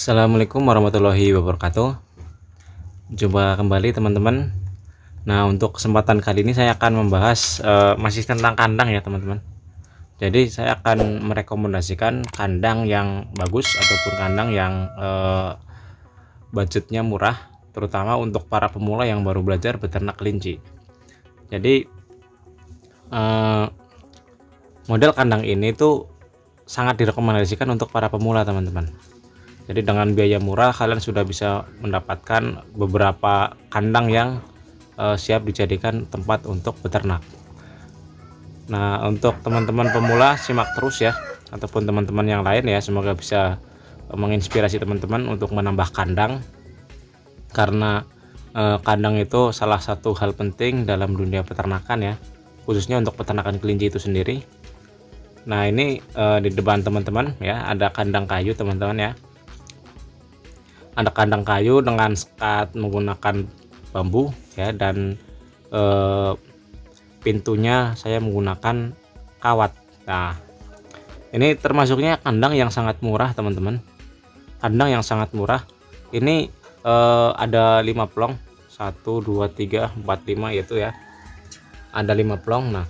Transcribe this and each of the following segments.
Assalamualaikum warahmatullahi wabarakatuh. Jumpa kembali teman-teman. Nah, untuk kesempatan kali ini saya akan membahas masih tentang kandang ya teman-teman. Jadi saya akan merekomendasikan kandang yang bagus ataupun kandang yang budgetnya murah, terutama untuk para pemula yang baru belajar beternak kelinci. Jadi model kandang ini tuh sangat direkomendasikan untuk para pemula teman-teman. Jadi dengan biaya murah kalian sudah bisa mendapatkan beberapa kandang yang siap dijadikan tempat untuk beternak. Nah, untuk teman-teman pemula simak terus ya, ataupun teman-teman yang lain ya, semoga bisa menginspirasi teman-teman untuk menambah kandang, karena kandang itu salah satu hal penting dalam dunia peternakan ya, khususnya untuk peternakan kelinci itu sendiri. Nah, ini di depan teman-teman ya ada kandang kayu teman-teman ya. Ada kandang kayu dengan sekat menggunakan bambu ya, dan pintunya saya menggunakan kawat. Nah, ini termasuknya kandang yang sangat murah teman-teman, kandang yang sangat murah. Ini ada 5 plong, 1 2 3 4 5 itu ya, ada 5 plong. Nah,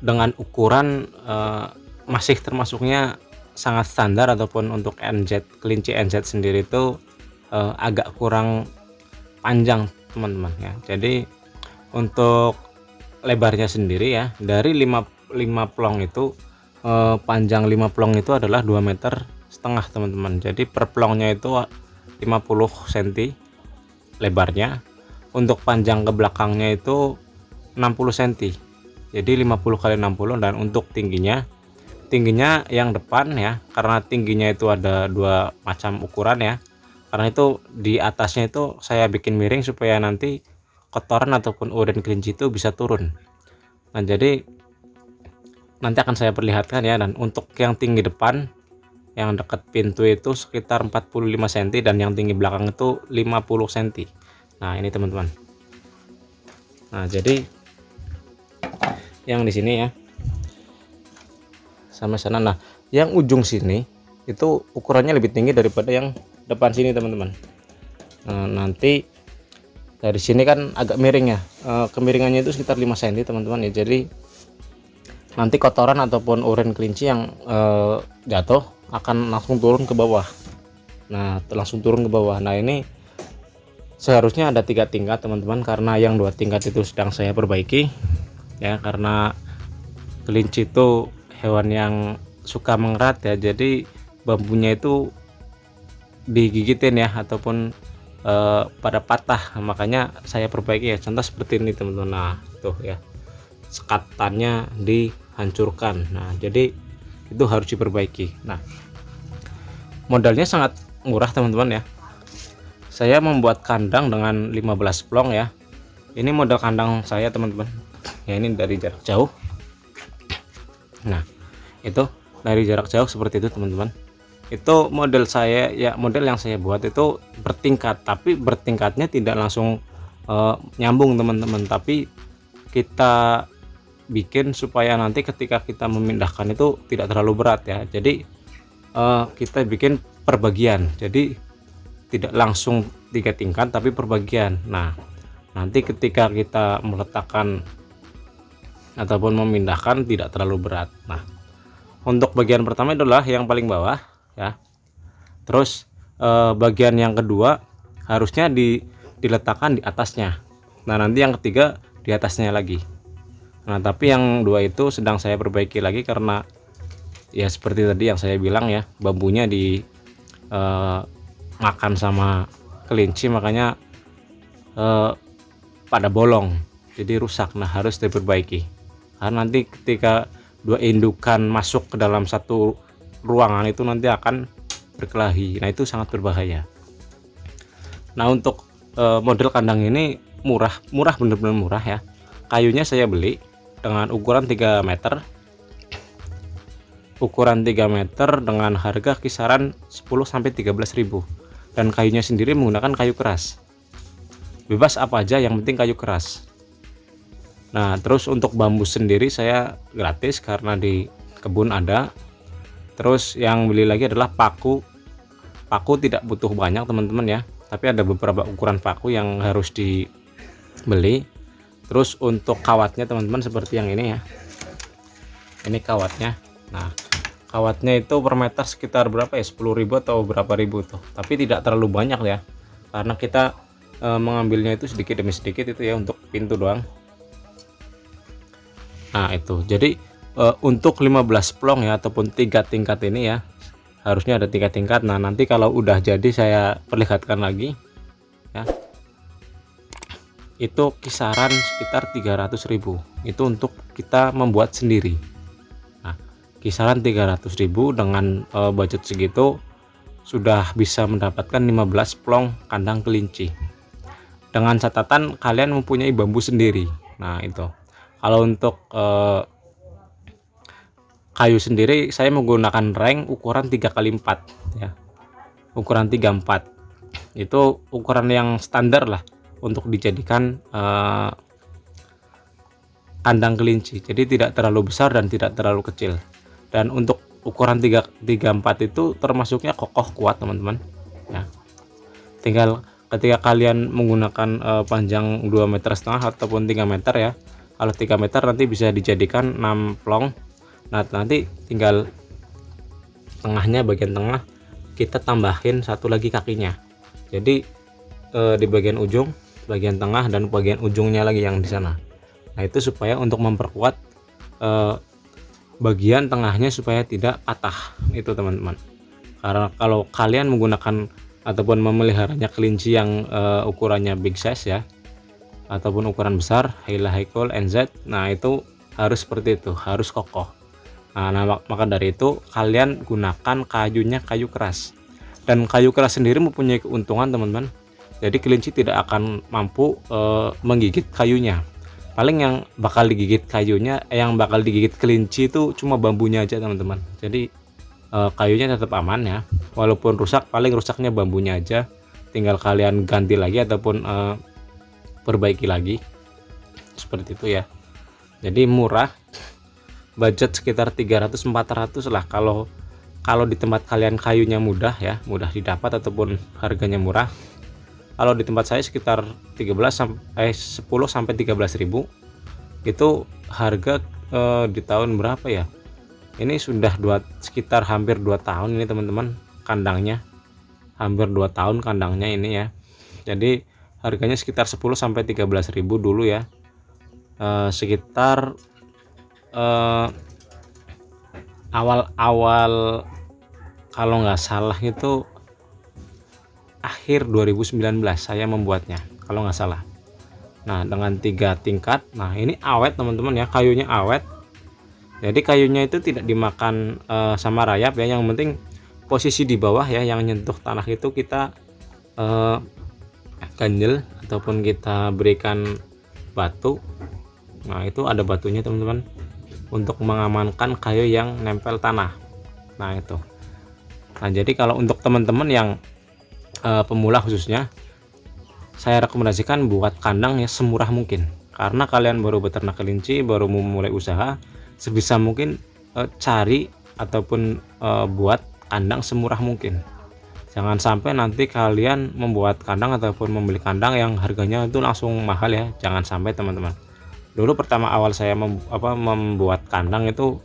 dengan ukuran masih termasuknya sangat standar, ataupun untuk NZ, kelinci NZ sendiri itu agak kurang panjang teman-teman ya. Jadi untuk lebarnya sendiri ya, dari 5 plong itu panjang 5 plong itu adalah 2,5 meter teman-teman. Jadi per plongnya itu 50 cm lebarnya. Untuk panjang ke belakangnya itu 60 cm. Jadi 50 kali 60. Dan untuk tingginya yang depan ya, karena tingginya itu ada 2 macam ukuran ya, karena itu di atasnya itu saya bikin miring supaya nanti kotoran ataupun urin kelinci itu bisa turun. Nah, jadi nanti akan saya perlihatkan ya. Dan untuk yang tinggi depan yang dekat pintu itu sekitar 45 cm, dan yang tinggi belakang itu 50 cm. Nah, ini teman-teman. Nah, jadi yang di sini ya sama sana. Nah, yang ujung sini itu ukurannya lebih tinggi daripada yang depan sini teman-teman. Nah, nanti dari sini kan agak miring ya, kemiringannya itu sekitar 5 cm teman-teman ya. Jadi nanti kotoran ataupun urin kelinci yang jatuh akan langsung turun ke bawah. Nah, langsung turun ke bawah. Nah, ini seharusnya ada 3 tingkat teman-teman, karena yang 2 tingkat itu sedang saya perbaiki ya, karena kelinci itu hewan yang suka mengerat ya. Jadi bambunya itu digigitin ya, ataupun pada patah. Makanya saya perbaiki ya, contoh seperti ini teman-teman. Nah, tuh ya, sekatannya dihancurkan. Nah, jadi itu harus diperbaiki. Nah, modalnya sangat murah teman-teman ya. Saya membuat kandang dengan 15 plong ya. Ini model kandang saya teman-teman ya, ini dari jarak jauh. Nah, itu dari jarak jauh seperti itu teman-teman. Itu model saya ya, model yang saya buat itu bertingkat, tapi bertingkatnya tidak langsung nyambung teman-teman, tapi kita bikin supaya nanti ketika kita memindahkan itu tidak terlalu berat ya. Jadi kita bikin perbagian, jadi tidak langsung 3 tingkat tapi perbagian. Nah, nanti ketika kita meletakkan ataupun memindahkan tidak terlalu berat. Nah, untuk bagian pertama adalah yang paling bawah ya. Terus bagian yang kedua harusnya diletakkan di atasnya. Nah, nanti yang ketiga di atasnya lagi. Nah, tapi yang 2 itu sedang saya perbaiki lagi, karena ya seperti tadi yang saya bilang ya, bambunya di makan sama kelinci, makanya pada bolong jadi rusak. Nah, harus diperbaiki, karena nanti ketika 2 indukan masuk ke dalam satu ruangan itu nanti akan berkelahi. Nah, itu sangat berbahaya. Nah, untuk model kandang ini murah bener-bener murah ya. Kayunya saya beli dengan ukuran 3 meter, dengan harga kisaran 10-13 ribu. Dan kayunya sendiri menggunakan kayu keras, bebas apa aja, yang penting kayu keras. Nah, terus untuk bambu sendiri saya gratis, karena di kebun ada. Terus yang beli lagi adalah paku. Paku tidak butuh banyak teman-teman ya, tapi ada beberapa ukuran paku yang harus dibeli. Terus untuk kawatnya teman-teman seperti yang ini ya, ini kawatnya. Nah, kawatnya itu per meter sekitar berapa ya, 10.000 atau berapa ribu tuh, tapi tidak terlalu banyak ya, karena kita mengambilnya itu sedikit demi sedikit itu ya, untuk pintu doang. Nah itu jadi untuk 15 plong ya, ataupun 3 tingkat ini ya, harusnya ada 3 tingkat. Nah nanti kalau udah jadi saya perlihatkan lagi ya, itu kisaran sekitar 300.000 itu untuk kita membuat sendiri. Nah kisaran 300.000 dengan budget segitu sudah bisa mendapatkan 15 plong kandang kelinci, dengan catatan kalian mempunyai bambu sendiri. Nah itu kalau untuk kayu sendiri saya menggunakan reng ukuran 3x4 ya, ukuran 3x4 itu ukuran yang standar lah untuk dijadikan kandang kelinci, jadi tidak terlalu besar dan tidak terlalu kecil. Dan untuk ukuran 3x4 itu termasuknya kokoh kuat teman-teman ya. Tinggal ketika kalian menggunakan panjang 2,5 meter ataupun 3 meter ya, kalau 3 meter nanti bisa dijadikan 6 plong. Nah nanti tinggal tengahnya, bagian tengah kita tambahin satu lagi kakinya, jadi di bagian ujung, bagian tengah, dan bagian ujungnya lagi yang di sana. Nah itu supaya untuk memperkuat bagian tengahnya supaya tidak patah itu teman-teman. Karena kalau kalian menggunakan ataupun memeliharanya kelinci yang ukurannya big size ya, ataupun ukuran besar, Hyla, Hykol, NZ, nah itu harus seperti itu, harus kokoh. Nah maka dari itu kalian gunakan kayunya kayu keras, dan kayu keras sendiri mempunyai keuntungan teman-teman, jadi kelinci tidak akan mampu menggigit kayunya. Paling yang bakal digigit kayunya, yang bakal digigit kelinci itu cuma bambunya aja teman-teman. Jadi kayunya tetap aman ya, walaupun rusak, paling rusaknya bambunya aja, tinggal kalian ganti lagi ataupun perbaiki lagi, seperti itu ya. Jadi murah, budget sekitar 300-400 lah kalau di tempat kalian kayunya mudah ya, mudah didapat ataupun harganya murah. Kalau di tempat saya sekitar 10 sampai 13.000 itu harga di tahun berapa ya, ini sudah sekitar hampir 2 tahun ini teman-teman, kandangnya hampir 2 tahun kandangnya ini ya. Jadi harganya sekitar 10 sampai 13.000 dulu ya, sekitar awal-awal kalau nggak salah itu akhir 2019 saya membuatnya kalau nggak salah. Nah dengan 3 tingkat, nah ini awet teman-teman ya, kayunya awet, jadi kayunya itu tidak dimakan sama rayap ya, yang penting posisi di bawah ya, yang nyentuh tanah itu kita ganjel ataupun kita berikan batu. Nah itu ada batunya teman-teman untuk mengamankan kayu yang nempel tanah. Nah itu, nah jadi kalau untuk teman-teman yang pemula khususnya, saya rekomendasikan buat kandang ya semurah mungkin, karena kalian baru beternak kelinci, baru memulai usaha, sebisa mungkin cari ataupun buat kandang semurah mungkin. Jangan sampai nanti kalian membuat kandang ataupun membeli kandang yang harganya itu langsung mahal ya, jangan sampai teman-teman. Dulu pertama awal saya membuat kandang itu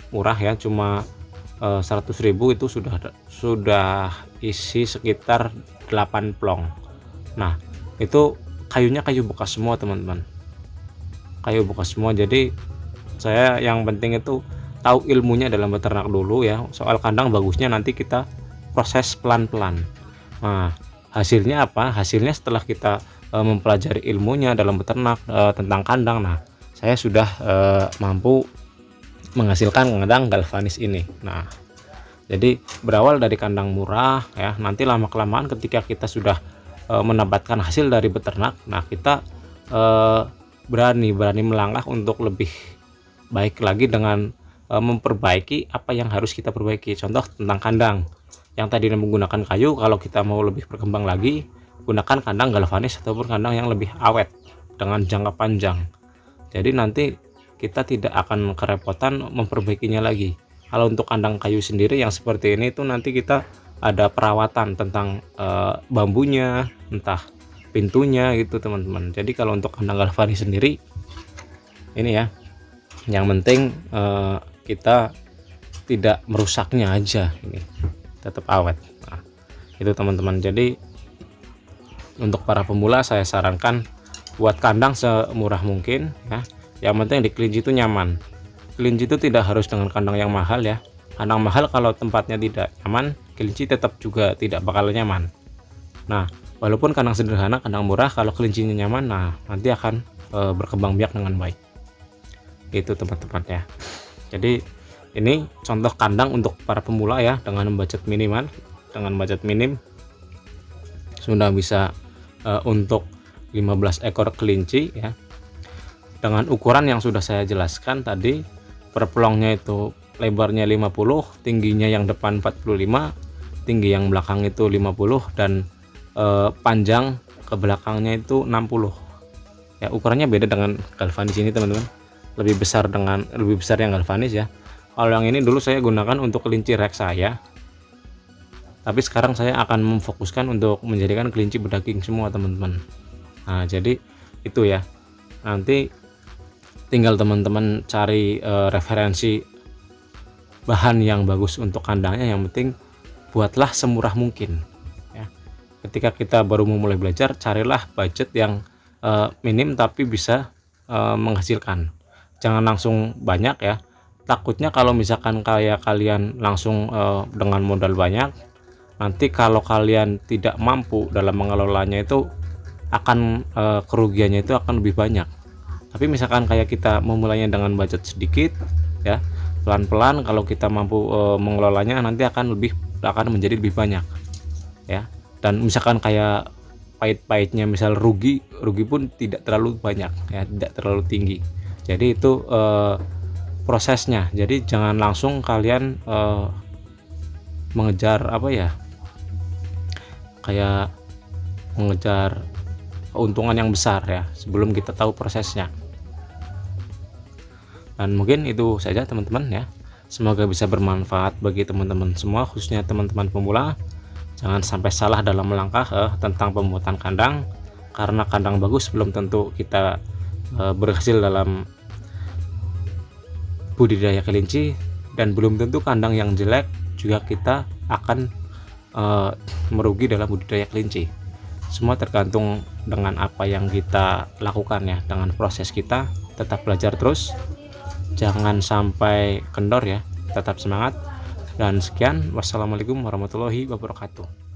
murah ya, cuma 100.000 itu sudah isi sekitar 8 plong. Nah itu kayunya kayu bekas semua teman-teman, kayu bekas semua. Jadi saya yang penting itu tahu ilmunya dalam beternak dulu ya, soal kandang bagusnya nanti kita proses pelan-pelan. Nah hasilnya apa? Hasilnya setelah kita mempelajari ilmunya dalam beternak tentang kandang, nah saya sudah mampu menghasilkan kandang galvanis ini. Nah jadi berawal dari kandang murah ya, nanti lama-kelamaan ketika kita sudah mendapatkan hasil dari beternak, nah kita berani melangkah untuk lebih baik lagi dengan memperbaiki apa yang harus kita perbaiki. Contoh tentang kandang yang tadi menggunakan kayu, kalau kita mau lebih berkembang lagi, gunakan kandang galvanis ataupun kandang yang lebih awet dengan jangka panjang. Jadi nanti kita tidak akan kerepotan memperbaikinya lagi. Kalau untuk kandang kayu sendiri yang seperti ini itu nanti kita ada perawatan tentang bambunya, entah pintunya gitu teman-teman. Jadi kalau untuk kandang galvanis sendiri ini ya, yang penting kita tidak merusaknya aja, ini tetap awet. Nah, itu teman-teman. Jadi untuk para pemula saya sarankan buat kandang semurah mungkin ya. Yang penting di kelinci itu nyaman. Kelinci itu tidak harus dengan kandang yang mahal ya. Kandang mahal kalau tempatnya tidak nyaman, kelinci tetap juga tidak bakal nyaman. Nah, walaupun kandang sederhana, kandang murah, kalau kelincinya nyaman, nah nanti akan berkembang biak dengan baik. Itu teman-teman ya. Jadi ini contoh kandang untuk para pemula ya, dengan budget minimal, dengan budget minim sudah bisa untuk 15 ekor kelinci ya, dengan ukuran yang sudah saya jelaskan tadi. Per pelongnya itu lebarnya 50, tingginya yang depan 45, tinggi yang belakang itu 50, dan panjang ke belakangnya itu 60 ya. Ukurannya beda dengan galvanis ini teman-teman, lebih besar yang galvanis ya. Kalau yang ini dulu saya gunakan untuk kelinci Rex saya, tapi sekarang saya akan memfokuskan untuk menjadikan kelinci berdaging semua teman-teman. Nah jadi itu ya, nanti tinggal teman-teman cari referensi bahan yang bagus untuk kandangnya. Yang penting buatlah semurah mungkin ya. Ketika kita baru memulai belajar, carilah budget yang minim tapi bisa menghasilkan. Jangan langsung banyak ya, takutnya kalau misalkan kayak kalian langsung dengan modal banyak, nanti kalau kalian tidak mampu dalam mengelolanya itu akan kerugiannya itu akan lebih banyak. Tapi misalkan kayak kita memulainya dengan budget sedikit ya, pelan-pelan, kalau kita mampu mengelolanya nanti akan menjadi lebih banyak ya. Dan misalkan kayak pahit-pahitnya misal rugi pun tidak terlalu banyak ya, tidak terlalu tinggi. Jadi itu prosesnya. Jadi jangan langsung kalian mengejar apa ya, kayak mengejar keuntungan yang besar ya sebelum kita tahu prosesnya. Dan mungkin itu saja teman-teman ya, semoga bisa bermanfaat bagi teman-teman semua, khususnya teman-teman pemula. Jangan sampai salah dalam melangkah tentang pembuatan kandang, karena kandang bagus belum tentu kita berhasil dalam budidaya kelinci, dan belum tentu kandang yang jelek juga kita akan merugi dalam budidaya kelinci. Semua tergantung dengan apa yang kita lakukan ya, dengan proses kita. Tetap belajar terus, jangan sampai kendor ya, tetap semangat. Dan sekian, wassalamualaikum warahmatullahi wabarakatuh.